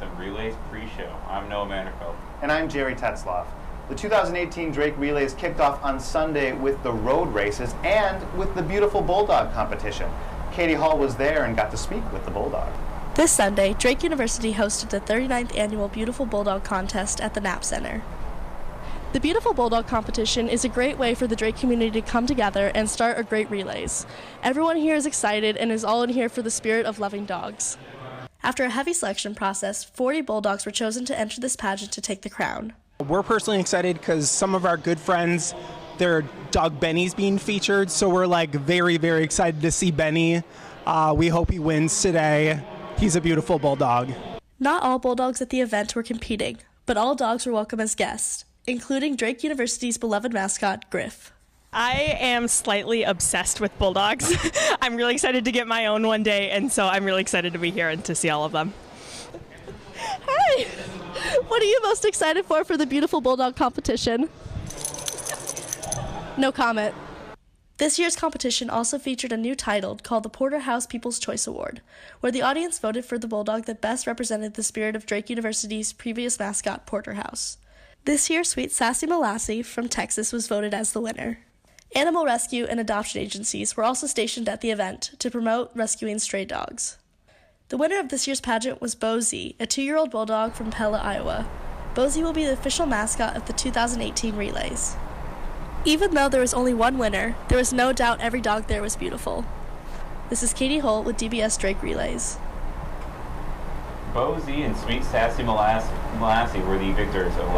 of Relays Pre-Show. I'm Noah Manderfeld. And I'm Jerry Tetzloff. The 2018 Drake Relays kicked off on Sunday with the road races and with the beautiful Bulldog competition. Katie Hall was there and got to speak with the Bulldog. This Sunday, Drake University hosted the 39th annual Beautiful Bulldog contest at the Knapp Center. The Beautiful Bulldog competition is a great way for the Drake community to come together and start a great relays. Everyone here is excited and is all in here for the spirit of loving dogs. After a heavy selection process, 40 Bulldogs were chosen to enter this pageant to take the crown. We're personally excited because some of our good friends, their dog Benny's being featured, so we're very, very excited to see Benny. We hope he wins today. He's a beautiful bulldog. Not all Bulldogs at the event were competing, but all dogs were welcome as guests, including Drake University's beloved mascot, Griff. I am slightly obsessed with bulldogs. I'm really excited to get my own one day, and so I'm really excited to be here and to see all of them. Hi! What are you most excited for the Beautiful Bulldog competition? No comment. This year's competition also featured a new title called the Porterhouse People's Choice Award, where the audience voted for the bulldog that best represented the spirit of Drake University's previous mascot, Porterhouse. This year, Sweet Sassy Molassie from Texas was voted as the winner. Animal rescue and adoption agencies were also stationed at the event to promote rescuing stray dogs. The winner of this year's pageant was Bozy, a 2-year-old bulldog from Pella, Iowa. Bozy will be the official mascot of the 2018 relays. Even though there was only one winner, there was no doubt every dog there was beautiful. This is Katie Holt with DBS Drake Relays. Bozy and Sweet Sassy Molassie were the victors of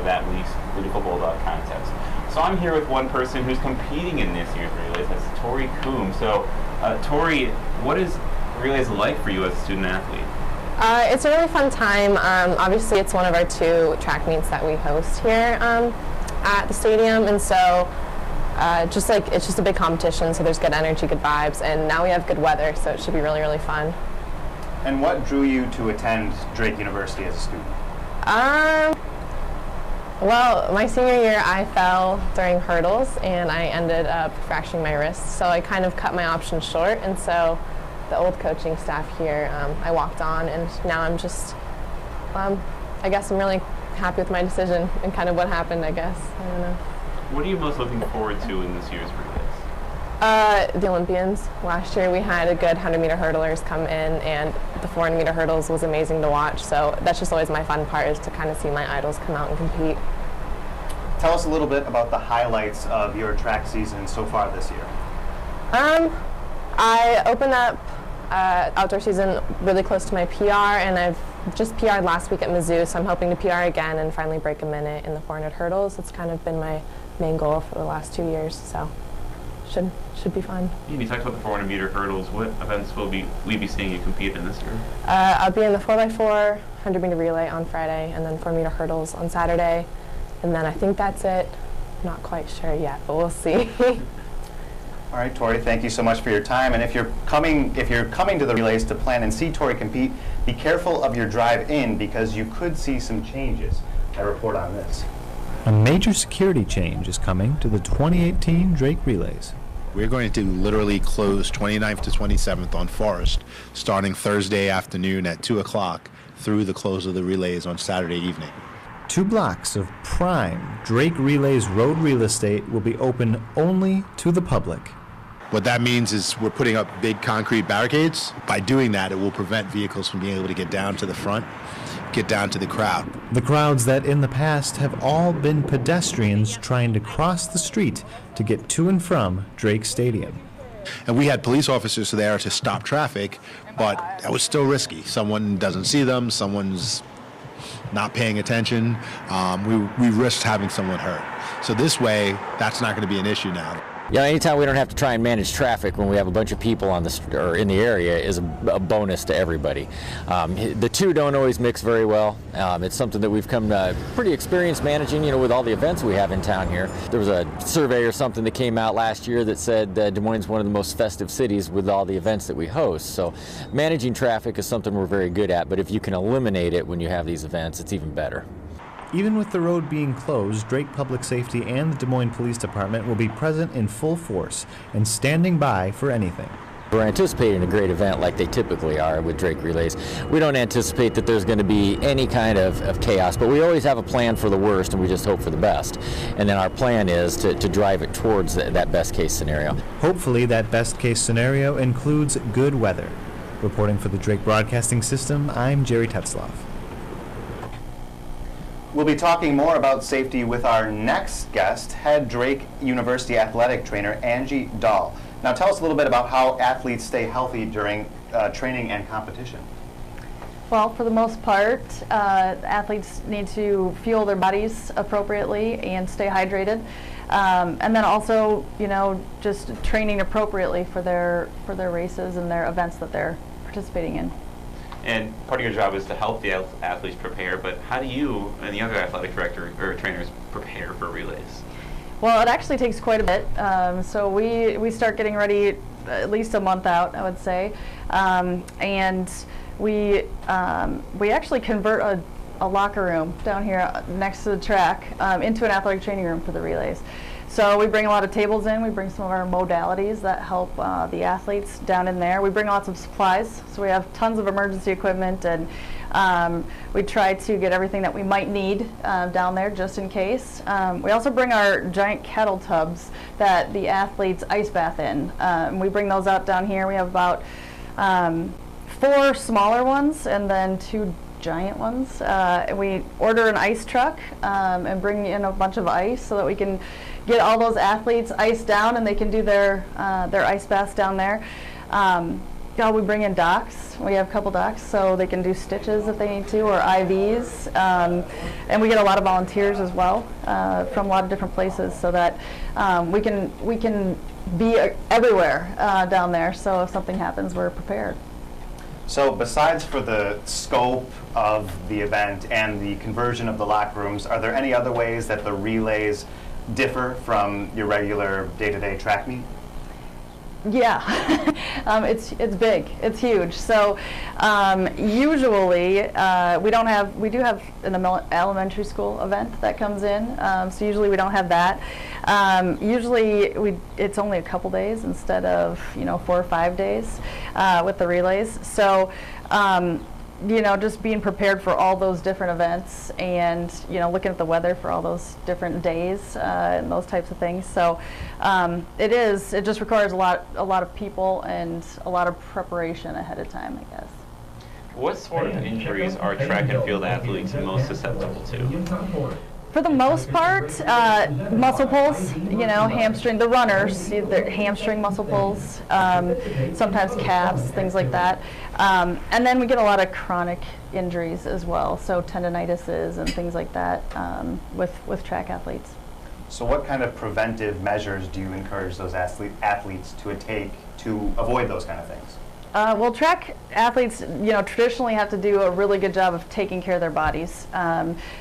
that week's Beautiful Bulldog contest. So I'm here with one person who's competing in this year's relays. That's Tori Coombe. So, Tori, what is relays like for you as a student athlete? It's a really fun time. Obviously, it's one of our 2 track meets that we host here at the stadium, and so it's just a big competition. So there's good energy, good vibes, and now we have good weather, so it should be really, really fun. And what drew you to attend Drake University as a student? Well, my senior year, I fell during hurdles, and I ended up fracturing my wrist, so I kind of cut my options short, and so the old coaching staff here, I walked on, and now I'm just, I guess I'm really happy with my decision and kind of what happened, I guess. I don't know. What are you most looking forward to in this year's relays? The Olympians. Last year we had a good 100-meter hurdlers come in, and the 400-meter hurdles was amazing to watch, so that's just always my fun part, is to kind of see my idols come out and compete. Tell us a little bit about the highlights of your track season so far this year. I opened up outdoor season really close to my PR, and I've just PR'd last week at Mizzou, so I'm hoping to PR again and finally break a minute in the 400 hurdles. It's kind of been my main goal for the last 2 years, so should be fun. You talked about the 400-meter hurdles. What events will we be seeing you compete in this year? I'll be in the 4x4 100-meter relay on Friday, and then 400-meter hurdles on Saturday, and then I think that's it. Not quite sure yet, but we'll see. All right, Tori, thank you so much for your time. And if you're coming to the relays to plan and see Tori compete, be careful of your drive in, because you could see some changes. I report on this. A major security change is coming to the 2018 Drake Relays. We're going to literally close 29th to 27th on Forest, starting Thursday afternoon at 2 o'clock through the close of the relays on Saturday evening. 2 blocks of prime Drake Relays road real estate will be open only to the public. What that means is we're putting up big concrete barricades. By doing that, it will prevent vehicles from being able to get down to the front, get down to the crowd. The crowds that in the past have all been pedestrians trying to cross the street to get to and from Drake Stadium. And we had police officers there to stop traffic, but that was still risky. Someone doesn't see them, someone's not paying attention. We risked having someone hurt. So this way, that's not going to be an issue now. Yeah, anytime we don't have to try and manage traffic when we have a bunch of people on or in the area is a bonus to everybody. The two don't always mix very well. It's something that we've come pretty experienced managing, with all the events we have in town here. There was a survey or something that came out last year that said Des Moines is one of the most festive cities with all the events that we host. So managing traffic is something we're very good at, but if you can eliminate it when you have these events, it's even better. Even with the road being closed, Drake Public Safety and the Des Moines Police Department will be present in full force and standing by for anything. We're anticipating a great event like they typically are with Drake Relays. We don't anticipate that there's going to be any kind of chaos, but we always have a plan for the worst and we just hope for the best. And then our plan is to drive it towards that best case scenario. Hopefully that best case scenario includes good weather. Reporting for the Drake Broadcasting System, I'm Jerry Tetzloff. We'll be talking more about safety with our next guest, head Drake University athletic trainer Angie Dahl. Now tell us a little bit about how athletes stay healthy during training and competition. Well, for the most part, athletes need to fuel their bodies appropriately and stay hydrated. And then also, just training appropriately for their races and their events that they're participating in. And part of your job is to help the athletes prepare, but how do you and the other athletic director or trainers prepare for relays? Well, it actually takes quite a bit. So we start getting ready at least a month out, I would say. And we actually convert a locker room down here next to the track into an athletic training room for the relays. So we bring a lot of tables in. We bring some of our modalities that help the athletes down in there. We bring lots of supplies. So we have tons of emergency equipment, and we try to get everything that we might need down there just in case. We also bring our giant kettle tubs that the athletes ice bath in. We bring those out down here. We have about 4 smaller ones and then 2 giant ones. We order an ice truck and bring in a bunch of ice so that we can get all those athletes iced down and they can do their ice baths down there. We bring in docs. We have a couple docs so they can do stitches if they need to, or IVs. And we get a lot of volunteers as well from a lot of different places so that we can be everywhere down there, so if something happens, we're prepared. So besides for the scope of the event and the conversion of the locker rooms, are there any other ways that the relays differ from your regular day-to-day track meet? Yeah, it's big, it's huge. So usually we do have an elementary school event that comes in. So usually we don't have that. Usually it's only a couple days instead of 4 or 5 days with the relays. So just being prepared for all those different events and looking at the weather for all those different days and those types of things. So it just requires a lot of people and a lot of preparation ahead of time, I guess. What sort of injuries are track and field athletes most susceptible to? For the most part, muscle pulls, hamstring, the runners, their hamstring muscle pulls, sometimes calves, things like that. And then we get a lot of chronic injuries as well, so tendinitises and things like that with track athletes. So what kind of preventive measures do you encourage those athletes to take to avoid those kind of things? Well, track athletes, traditionally have to do a really good job of taking care of their bodies.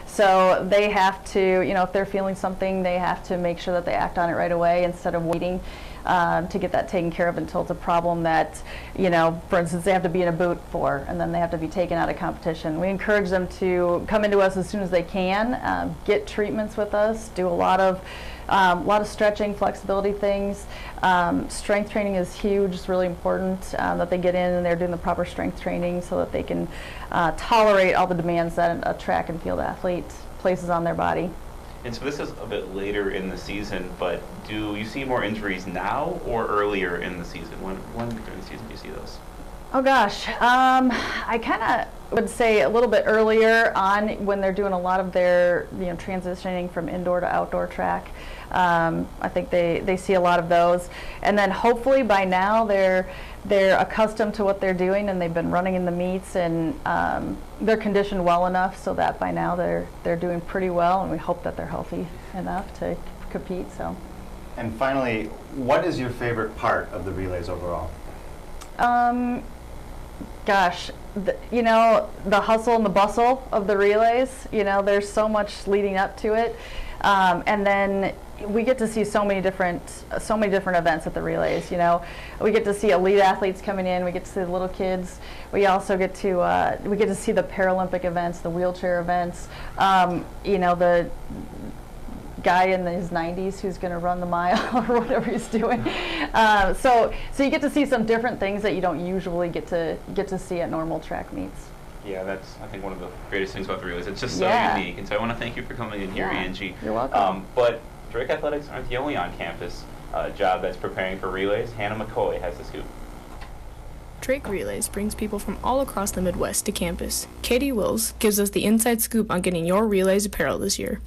So they have to, if they're feeling something, they have to make sure that they act on it right away instead of waiting to get that taken care of until it's a problem that, for instance, they have to be in a boot for, and then they have to be taken out of competition. We encourage them to come into us as soon as they can, get treatments with us, do a lot of stretching, flexibility things. Strength training is huge. It's really important that they get in and they're doing the proper strength training so that they can tolerate all the demands that a track and field athlete places on their body. And so this is a bit later in the season, but do you see more injuries now or earlier in the season? When during the season do you see those? Oh gosh, I kind of would say a little bit earlier on when they're doing a lot of their transitioning from indoor to outdoor track. I think they see a lot of those, and then hopefully by now they're accustomed to what they're doing and they've been running in the meets and they're conditioned well enough so that by now they're doing pretty well, and we hope that they're healthy enough to compete. So. And finally, what is your favorite part of the relays overall? Gosh, the hustle and the bustle of the relays. There's so much leading up to it, and then we get to see so many different events at the relays. We get to see elite athletes coming in. We get to see the little kids. We also get to see the Paralympic events, the wheelchair events. guy in his 90s who's going to run the mile or whatever he's doing. So you get to see some different things that you don't usually get to see at normal track meets. Yeah, that's, I think, one of the greatest things about the relays. It's just so unique. And so I want to thank you for coming in here, Angie. You're welcome. But Drake Athletics aren't the only on-campus job that's preparing for relays. Hannah McCoy has the scoop. Drake Relays brings people from all across the Midwest to campus. Katie Wills gives us the inside scoop on getting your relays apparel this year.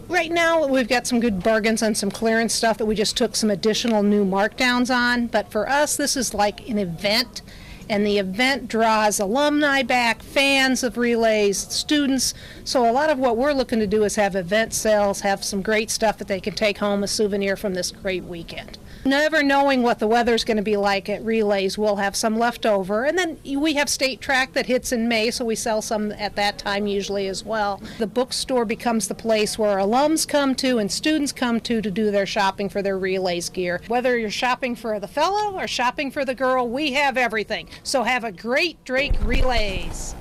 Right now, we've got some good bargains on some clearance stuff that we just took some additional new markdowns on. But for us, this is like an event, and the event draws alumni back, fans of relays, students. So a lot of what we're looking to do is have event sales, have some great stuff that they can take home, a souvenir from this great weekend. Never knowing what the weather's going to be like at relays, we'll have some left over. And then we have state track that hits in May, so we sell some at that time usually as well. The bookstore becomes the place where alums come to and students come to do their shopping for their relays gear. Whether you're shopping for the fellow or shopping for the girl, we have everything. So have a great Drake Relays.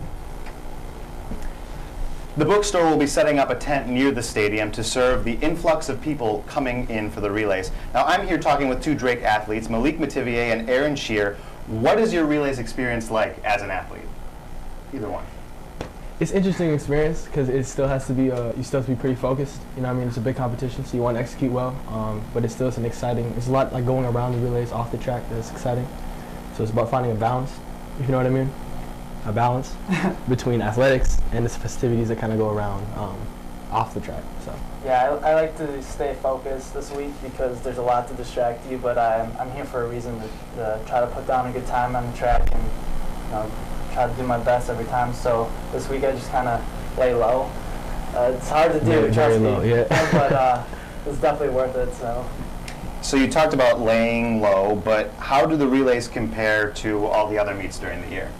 The bookstore will be setting up a tent near the stadium to serve the influx of people coming in for the relays. Now, I'm here talking with two Drake athletes, Malik Metivier and Aaron Shear. What is your relays experience like as an athlete? Either one. It's an interesting experience because it still has to be, you still have to be pretty focused. You know what I mean? It's a big competition, so you want to execute well, but it's still an exciting, it's a lot like going around the relays off the track that's exciting. So it's about finding a balance, if you know what I mean? A balance between athletics and the festivities that kind of go around off the track. So yeah, I like to stay focused this week because there's a lot to distract you, but I'm here for a reason to try to put down a good time on the track and try to do my best every time. So this week I just kind of lay low. It's hard to do, trust me, but it's definitely worth it. So you talked about laying low, but how do the relays compare to all the other meets during the year?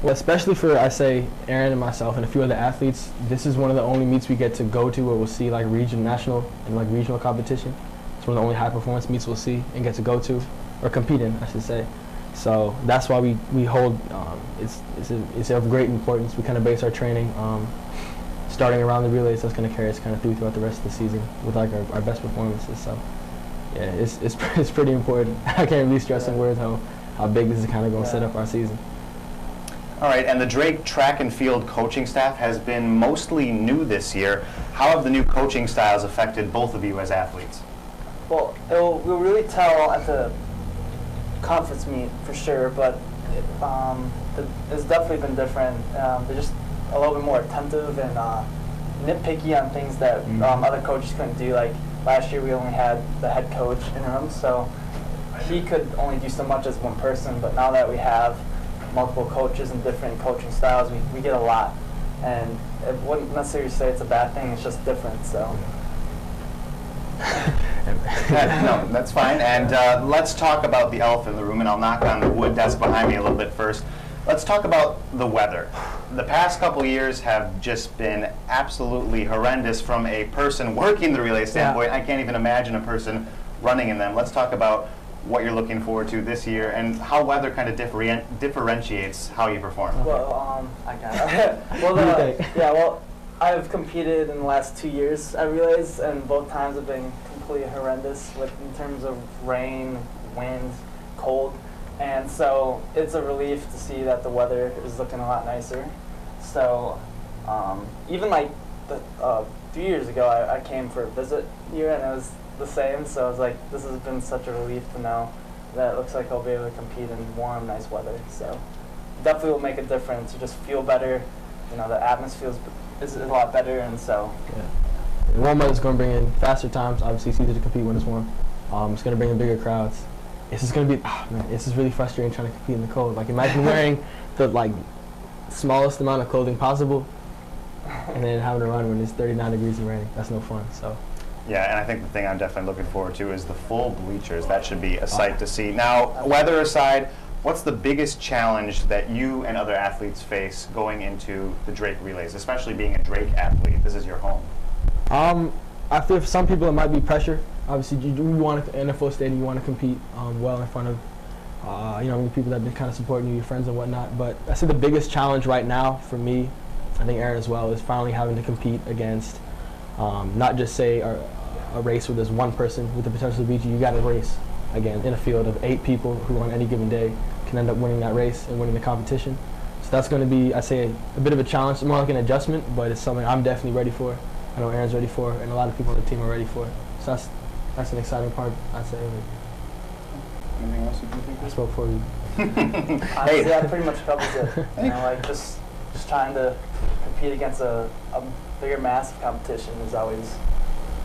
Well, especially for, I say, Aaron and myself and a few other athletes, this is one of the only meets we get to go to where we'll see like national and like regional competition. It's one of the only high performance meets we'll see and get to go to, or compete in, I should say. So that's why we hold, it's of great importance. We kind of base our training starting around the relays that's going to carry us kind of throughout the rest of the season with like our best performances. So yeah, it's pretty important. I can't really stress in words how big this is kind of going to set up our season. All right, and the Drake track and field coaching staff has been mostly new this year. How have the new coaching styles affected both of you as athletes? Well, we'll really tell at the conference meet for sure, but it's definitely been different. They're just a little bit more attentive and nitpicky on things that other coaches couldn't do. Like last year we only had the head coach interim, so he could only do so much as one person, but now that we have multiple coaches and different coaching styles, we get a lot. And it wouldn't necessarily say it's a bad thing, it's just different, so. No, that's fine. And let's talk about the elephant in the room, and I'll knock on the wood desk behind me a little bit first. Let's talk about the weather. The past couple years have just been absolutely horrendous from a person working the relay standpoint. I can't even imagine a person running in them. Let's talk about what you're looking forward to this year and how weather kind of differentiates how you perform. Well, I I've competed in the last 2 years at relays, and both times have been completely horrendous in terms of rain, wind, cold, and so it's a relief to see that the weather is looking a lot nicer. So even like 3 years ago, I came for a visit here, and it was the same, so I was like, this has been such a relief to know that it looks like I'll be able to compete in warm, nice weather. So definitely will make a difference. You just feel better, the atmosphere is a lot better, and so. Yeah. Warm weather is going to bring in faster times. Obviously, it's easier to compete when it's warm. It's going to bring in bigger crowds. It's just going to be, it's just really frustrating trying to compete in the cold. Like imagine wearing the smallest amount of clothing possible, and then having to run when it's 39 degrees and raining. That's no fun. So. Yeah, and I think the thing I'm definitely looking forward to is the full bleachers. That should be a sight to see. Now, weather aside, what's the biggest challenge that you and other athletes face going into the Drake relays, especially being a Drake athlete? This is your home. I feel for some people it might be pressure. Obviously, you want to, in a full stadium, you want to compete well in front of the people that have been kind of supporting you, your friends and whatnot. But I say the biggest challenge right now for me, I think Aaron as well, is finally having to compete against not just say a race where there's one person with the potential to beat you. You got to race, again, in a field of 8 people who on any given day can end up winning that race and winning the competition. So that's going to be, I say, a bit of a challenge, more like an adjustment, but it's something I'm definitely ready for. I know Aaron's ready for, and a lot of people on the team are ready for. So that's an exciting part, I'd say. Anything else you can think of? I spoke for you. Honestly, that pretty much covers it. You know, like just trying to compete against a bigger, massive competition is always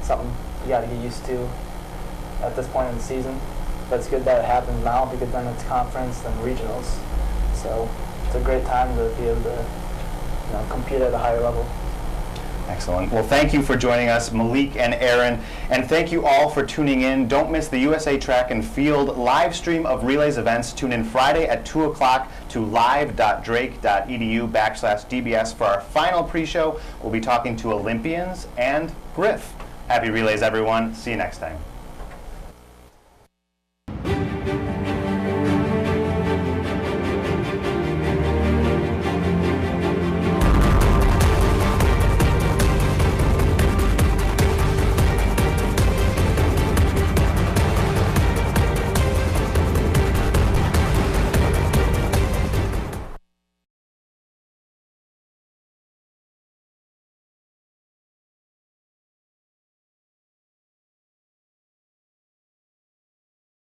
something you got to get used to at this point in the season. But it's good that it happens now because then it's conference, then regionals. So it's a great time to be able to, you know, compete at a higher level. Excellent. Well, thank you for joining us, Malik and Aaron, and thank you all for tuning in. Don't miss the USA Track and Field live stream of Relays events. Tune in Friday at 2 o'clock to live.drake.edu/DBS for our final pre-show. We'll be talking to Olympians and Griff. Happy Relays, everyone. See you next time.